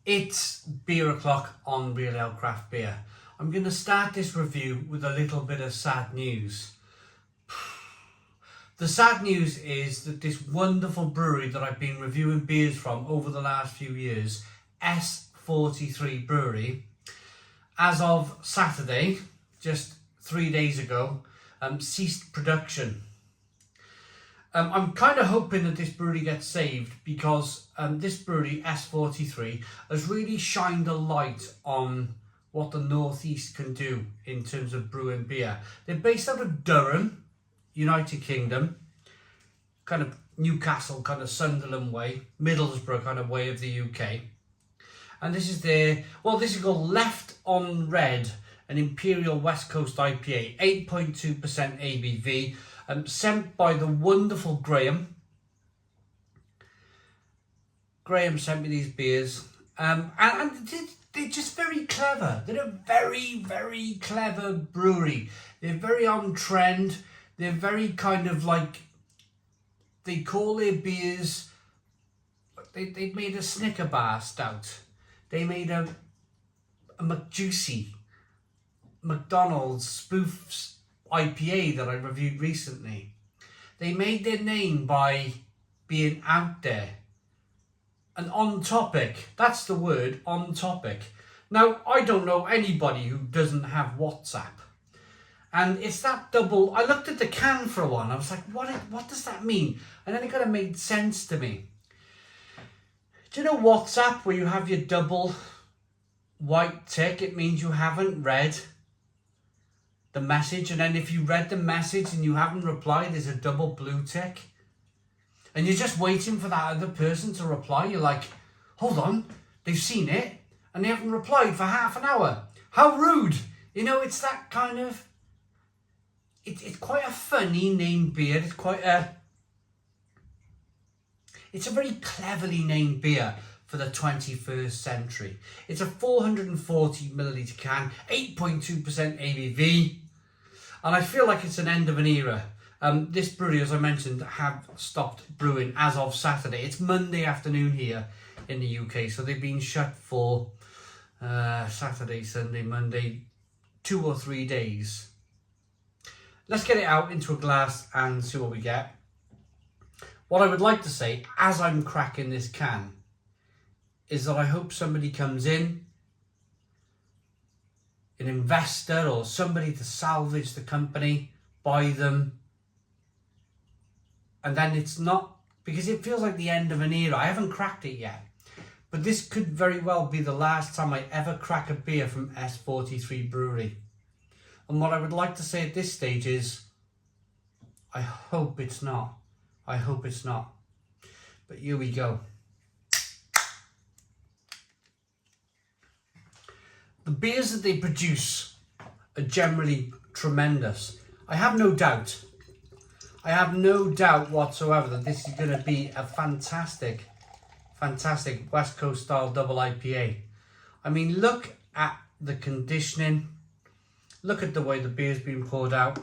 It's beer o'clock on Real Ale Craft Beer. I'm going to start this review with a little bit of sad news. The sad news is that this wonderful brewery that I've been reviewing beers from over the last few years, S43 Brewery, as of Saturday, just 3 days ago, ceased production. I'm kind of hoping that this brewery gets saved because this brewery, S43, has really shined a light on what the Northeast can do in terms of brewing beer. They're based out of Durham, United Kingdom, kind of Newcastle, kind of Sunderland way, Middlesbrough kind of way of the UK. And this is this is called Left on Red, an Imperial West Coast IPA, 8.2% ABV. Sent by the wonderful Graham. Graham sent me these beers, and they're just very clever. They're a very, very clever brewery. They're very on trend. They're very kind of like, they call their beers, they made a Snicker bar stout. They made a McJuicy, McDonald's spoofs IPA that I reviewed recently. They made their name by being out there and on topic. That's the word, on topic. Now, I don't know anybody who doesn't have WhatsApp. And it's that double. I looked at the can for one. I was like, what does that mean? And then it kind of made sense to me. Do you know WhatsApp, where you have your double white tick? It means you haven't read the message, and then if you read the message and you haven't replied, there's a double blue tick, and you're just waiting for that other person to reply. You're like, hold on, they've seen it and they haven't replied for half an hour. How rude. You know, it's that kind of, it's quite a funny named beer. It's a very cleverly named beer for the 21st century. It's a 440 milliliter can, 8.2% ABV, and I feel like it's an end of an era. This brewery, as I mentioned, have stopped brewing as of Saturday. It's Monday afternoon here in the UK, so they've been shut for Saturday, Sunday, Monday, 2 or 3 days. Let's get it out into a glass and see what we get. What I would like to say, as I'm cracking this can, is that I hope somebody comes in, an investor or somebody to salvage the company, buy them, and then it's not, because it feels like the end of an era. I haven't cracked it yet, but this could very well be the last time I ever crack a beer from S43 Brewery. And what I would like to say at this stage is, I hope it's not. I hope it's not. But here we go. The beers that they produce are generally tremendous. I have no doubt whatsoever that this is going to be a fantastic West Coast style double IPA. I mean, look at the conditioning. Look at the way the beer's been poured out.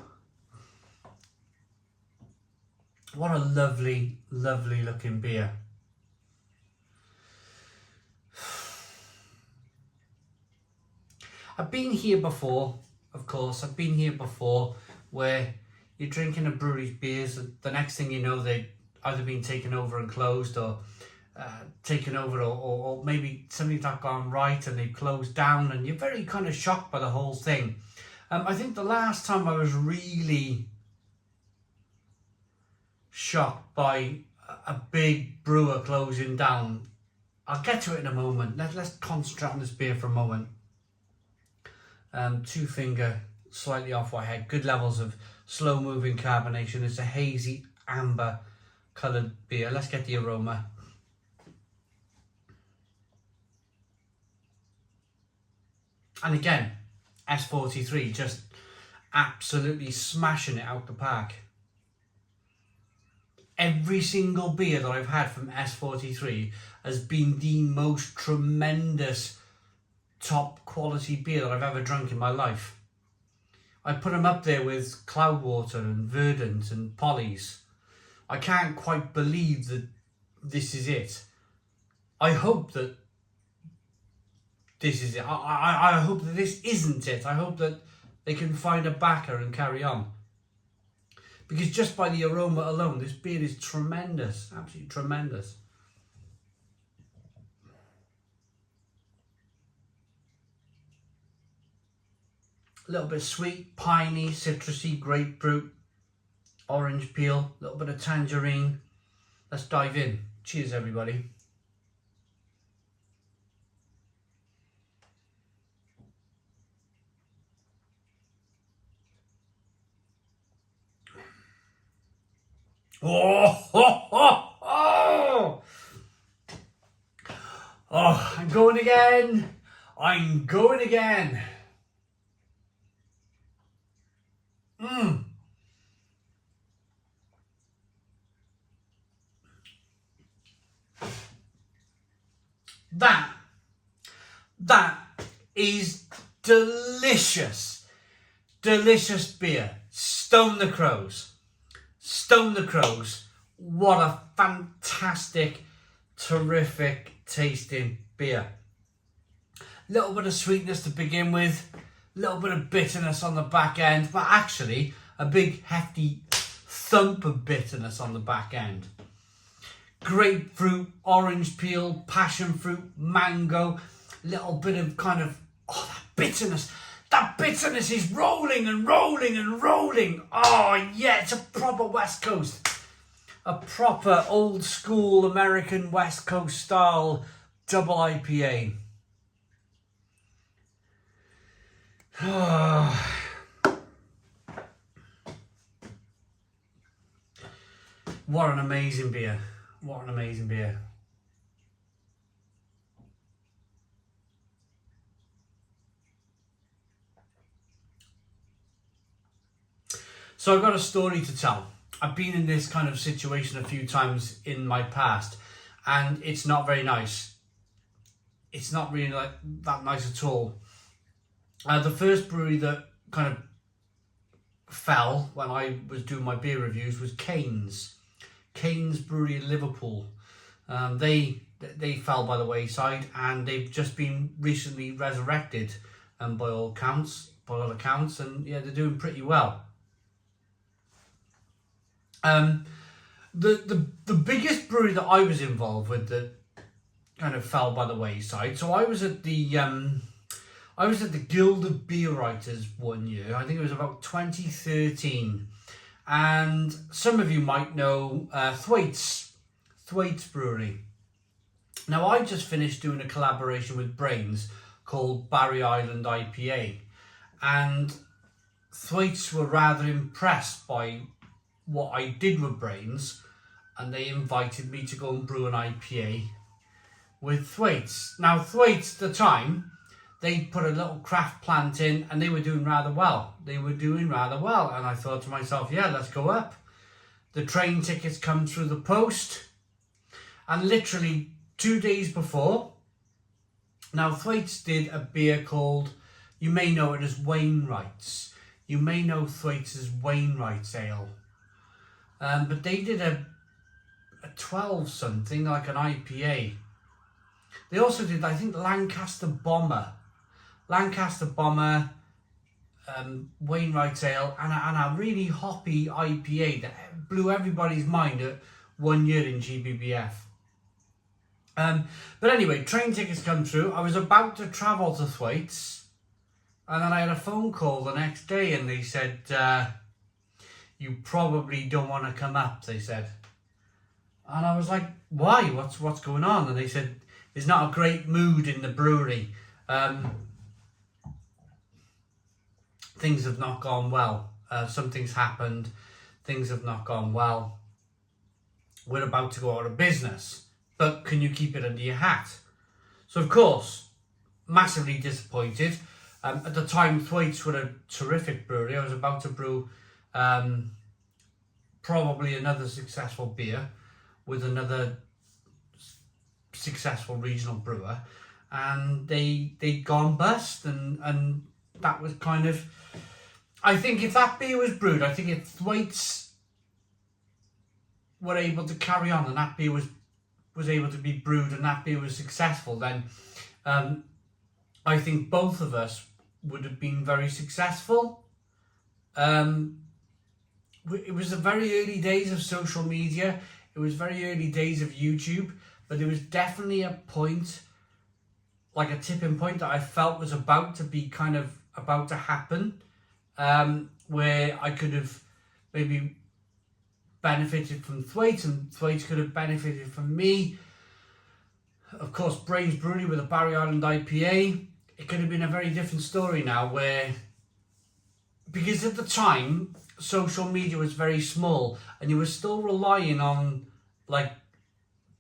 What a lovely, lovely looking beer. I've been here before, of course. I've been here before where you're drinking a brewery's beers and the next thing you know, they've either been taken over and closed or taken over or maybe something's not gone right and they've closed down and you're very kind of shocked by the whole thing. I think the last time I was really shocked by a big brewer closing down, I'll get to it in a moment. Let's concentrate on this beer for a moment. 2 finger, slightly off white head, good levels of slow moving carbonation. It's a hazy amber coloured beer. Let's get the aroma. And again, S43 just absolutely smashing it out the park. Every single beer that I've had from S43 has been the most tremendous top quality beer that I've ever drunk in my life. I put them up there with Cloudwater and Verdant and Polly's. I can't quite believe that this is it. I hope that this is it. I hope that this isn't it. I hope that they can find a backer and carry on. Because just by the aroma alone, this beer is tremendous, absolutely tremendous. A little bit sweet, piney, citrusy, grapefruit, orange peel, a little bit of tangerine. Let's dive in. Cheers, everybody. Oh, oh, oh, oh! Oh, I'm going again. I'm going again. That is delicious. Delicious beer. Stone the Crows. Stone the Crows. What a fantastic, terrific tasting beer. Little bit of sweetness to begin with. Little bit of bitterness on the back end. But actually, a big hefty thump of bitterness on the back end. Grapefruit, orange peel, passion fruit, mango, little bit of kind of, oh, that bitterness. That bitterness is rolling and rolling and rolling. Oh, yeah, it's a proper West Coast. A proper old school American West Coast style double IPA. What an amazing beer. What an amazing beer. So I've got a story to tell. I've been in this kind of situation a few times in my past, and it's not very nice. It's not really like that nice at all. The first brewery that kind of fell when I was doing my beer reviews was Cairns Brewery in Liverpool. They fell by the wayside, and they've just been recently resurrected, by all accounts, and yeah, they're doing pretty well. The biggest brewery that I was involved with that kind of fell by the wayside. So I was at the Guild of Beer Writers one year. I think it was about 2013. And some of you might know Thwaites Brewery. Now, I just finished doing a collaboration with Brains called Barry Island IPA. And Thwaites were rather impressed by what I did with Brains, and they invited me to go and brew an IPA with Thwaites. Now, Thwaites at the time, they put a little craft plant in, and they were doing rather well. And I thought to myself, yeah, let's go up. The train tickets come through the post, and literally 2 days before, now Thwaites did a beer called, you may know it as Wainwright's. You may know Thwaites as Wainwright's Ale. But they did a 12 something, like an IPA. They also did, I think, Lancaster Bomber, Wainwright's Ale, and a really hoppy IPA that blew everybody's mind at 1 year in GBBF. But anyway, train tickets come through. I was about to travel to Thwaites, and then I had a phone call the next day, and they said, you probably don't want to come up, they said. And I was like, why? What's going on? And they said, there's not a great mood in the brewery. Things have not gone well. Something's happened. Things have not gone well. We're about to go out of business. But can you keep it under your hat? So, of course, massively disappointed. At the time, Thwaites were a terrific brewery. I was about to brew probably another successful beer with another successful regional brewer, and they'd gone bust, and that was kind of, I think if that beer was brewed, I think if Thwaites were able to carry on and that beer was able to be brewed and that beer was successful, then I think both of us would have been very successful. It was the very early days of social media. It was very early days of YouTube, but there was definitely a point, like a tipping point, that I felt was about to be kind of about to happen, where I could have maybe benefited from Thwaite, and Thwaite could have benefited from me. Of course, Brains Brewery with a Barry Island IPA. It could have been a very different story now, where, because at the time social media was very small and you were still relying on like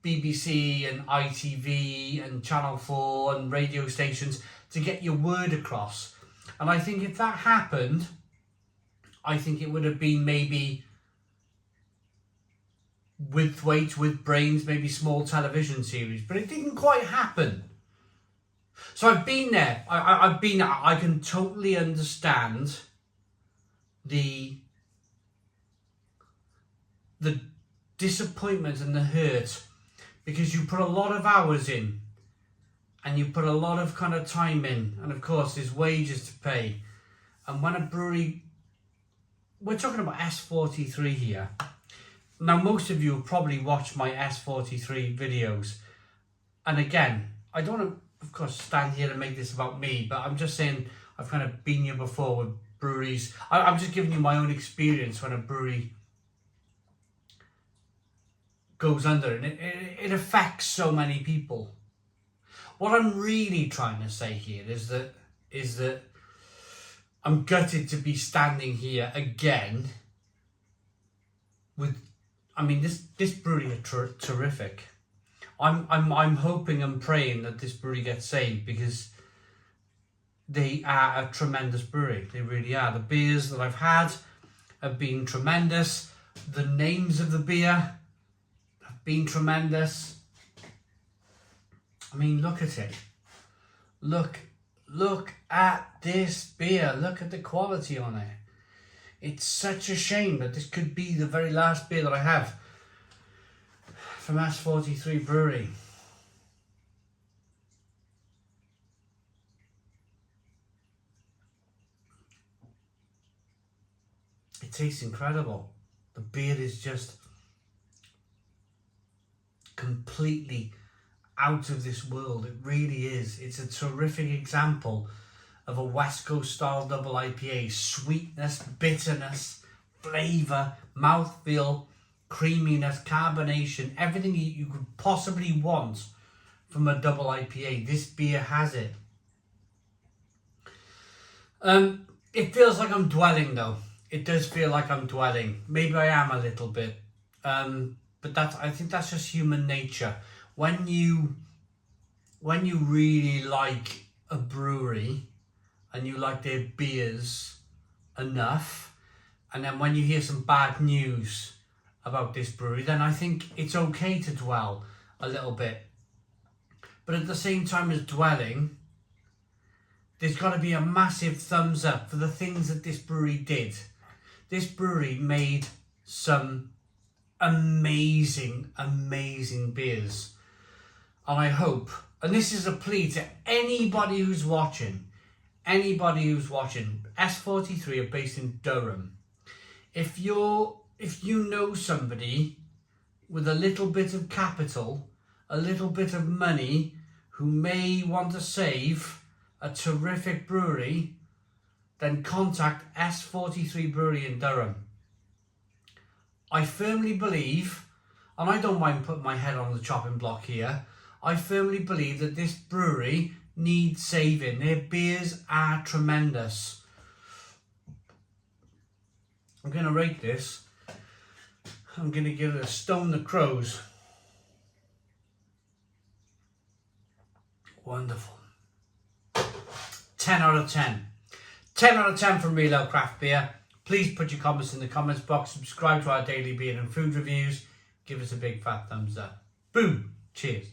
BBC and ITV and Channel 4 and radio stations to get your word across. And I think if that happened, I think it would have been maybe with Thwaite, with Brains, maybe small television series, but it didn't quite happen. So I've been there. I've been. I can totally understand the disappointment and the hurt, because you put a lot of hours in and you put a lot of kind of time in, and of course there's wages to pay. And when a brewery, we're talking about S43 here. Now most of you have probably watched my S43 videos, and again, I don't want to of course stand here and make this about me, but I'm just saying I've kind of been here before with breweries. I'm just giving you my own experience when a brewery goes under, and it affects so many people. What I'm really trying to say here is that I'm gutted to be standing here again with, I mean, this brewery are terrific. I'm hoping and praying that this brewery gets saved, because they are a tremendous brewery. They really are. The beers that I've had have been tremendous. The names of the beer have been tremendous. I mean, look at it. Look at this beer. Look at the quality on it. It's such a shame that this could be the very last beer that I have from S43 Brewery. It tastes incredible. The beer is just completely out of this world. It really is. It's a terrific example of a West Coast style double IPA. Sweetness, bitterness, flavour, mouthfeel, creaminess, carbonation, everything you could possibly want from a double IPA. This beer has it. It feels like I'm dwelling though. It does feel like I'm dwelling. Maybe I am a little bit. But I think that's just human nature. When you really like a brewery and you like their beers enough, and then when you hear some bad news about this brewery, then I think it's okay to dwell a little bit. But at the same time as dwelling, there's got to be a massive thumbs up for the things that this brewery did. This brewery made some amazing beers. And I hope, and this is a plea to anybody who's watching, S43 are based in Durham. If you know somebody with a little bit of capital, a little bit of money, who may want to save a terrific brewery, then contact S43 Brewery in Durham. I firmly believe, and I don't mind putting my head on the chopping block here, I firmly believe that this brewery needs saving. Their beers are tremendous. I'm going to rate this. I'm going to give it a Stone the Crows. Wonderful. 10 out of 10. 10 out of 10 from Real Ale Craft Beer. Please put your comments in the comments box. Subscribe to our daily beer and food reviews. Give us a big fat thumbs up. Boom. Cheers.